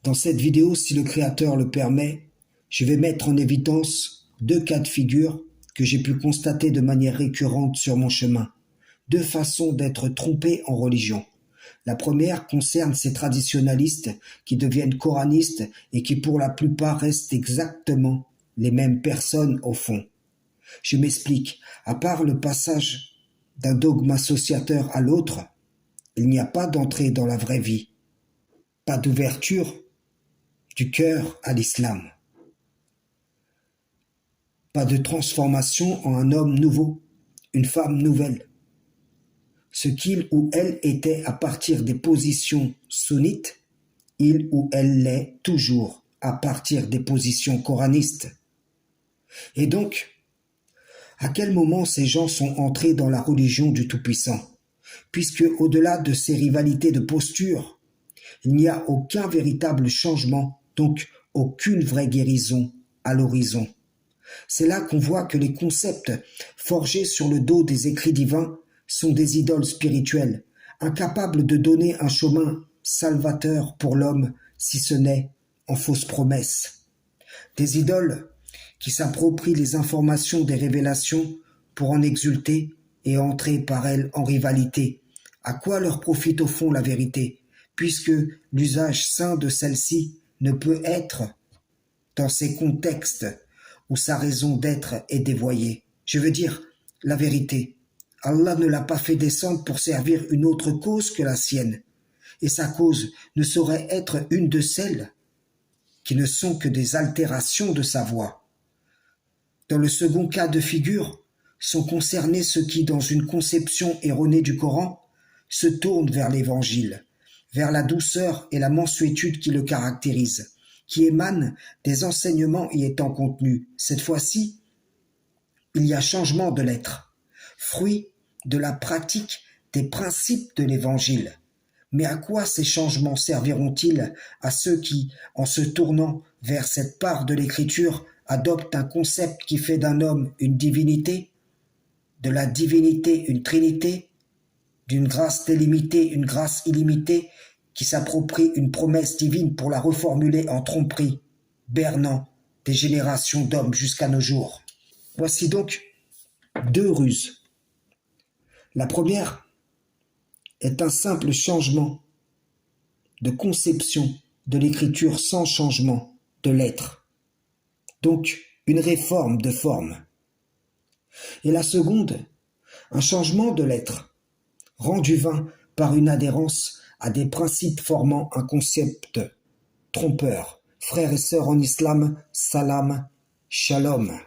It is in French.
Dans cette vidéo, si le Créateur le permet, je vais mettre en évidence deux cas de figure que j'ai pu constater de manière récurrente sur mon chemin. Deux façons d'être trompés en religion. La première concerne ces traditionalistes qui deviennent coranistes et qui pour la plupart restent exactement les mêmes personnes au fond. Je m'explique. À part le passage d'un dogme associateur à l'autre, il n'y a pas d'entrée dans la vraie vie, pas d'ouverture du cœur à l'islam, pas de transformation en un homme nouveau, une femme nouvelle. Ce qu'il ou elle était à partir des positions sunnites, il ou elle l'est toujours à partir des positions coranistes. Et donc, à quel moment ces gens sont entrés dans la religion du Tout-Puissant? Puisque, au-delà de ces rivalités de posture, il n'y a aucun véritable changement, donc aucune vraie guérison à l'horizon. C'est là qu'on voit que les concepts forgés sur le dos des écrits divins sont des idoles spirituelles, incapables de donner un chemin salvateur pour l'homme, si ce n'est en fausses promesses. Des idoles qui s'approprient les informations des révélations pour en exulter et entrer par elles en rivalité. À quoi leur profite au fond la vérité, puisque l'usage sain de celle-ci ne peut être dans ces contextes où sa raison d'être est dévoyée. Je veux dire, la vérité. Allah ne l'a pas fait descendre pour servir une autre cause que la sienne, et sa cause ne saurait être une de celles qui ne sont que des altérations de sa voix. Dans le second cas de figure, sont concernés ceux qui, dans une conception erronée du Coran, se tournent vers l'Évangile, vers la douceur et la mansuétude qui le caractérisent, qui émanent des enseignements y étant contenus. Cette fois-ci, il y a changement de l'être, fruit de la pratique des principes de l'Évangile. Mais à quoi ces changements serviront-ils à ceux qui, en se tournant vers cette part de l'Écriture, adoptent un concept qui fait d'un homme une divinité, de la divinité une trinité, d'une grâce délimitée une grâce illimitée, qui s'approprie une promesse divine pour la reformuler en tromperie, bernant des générations d'hommes jusqu'à nos jours. Voici donc deux ruses. La première est un simple changement de conception de l'écriture sans changement de l'être. Donc, une réforme de forme. Et la seconde, un changement de l'être, rendu vain par une adhérence à des principes formant un concept trompeur. Frères et sœurs en islam, salam, shalom.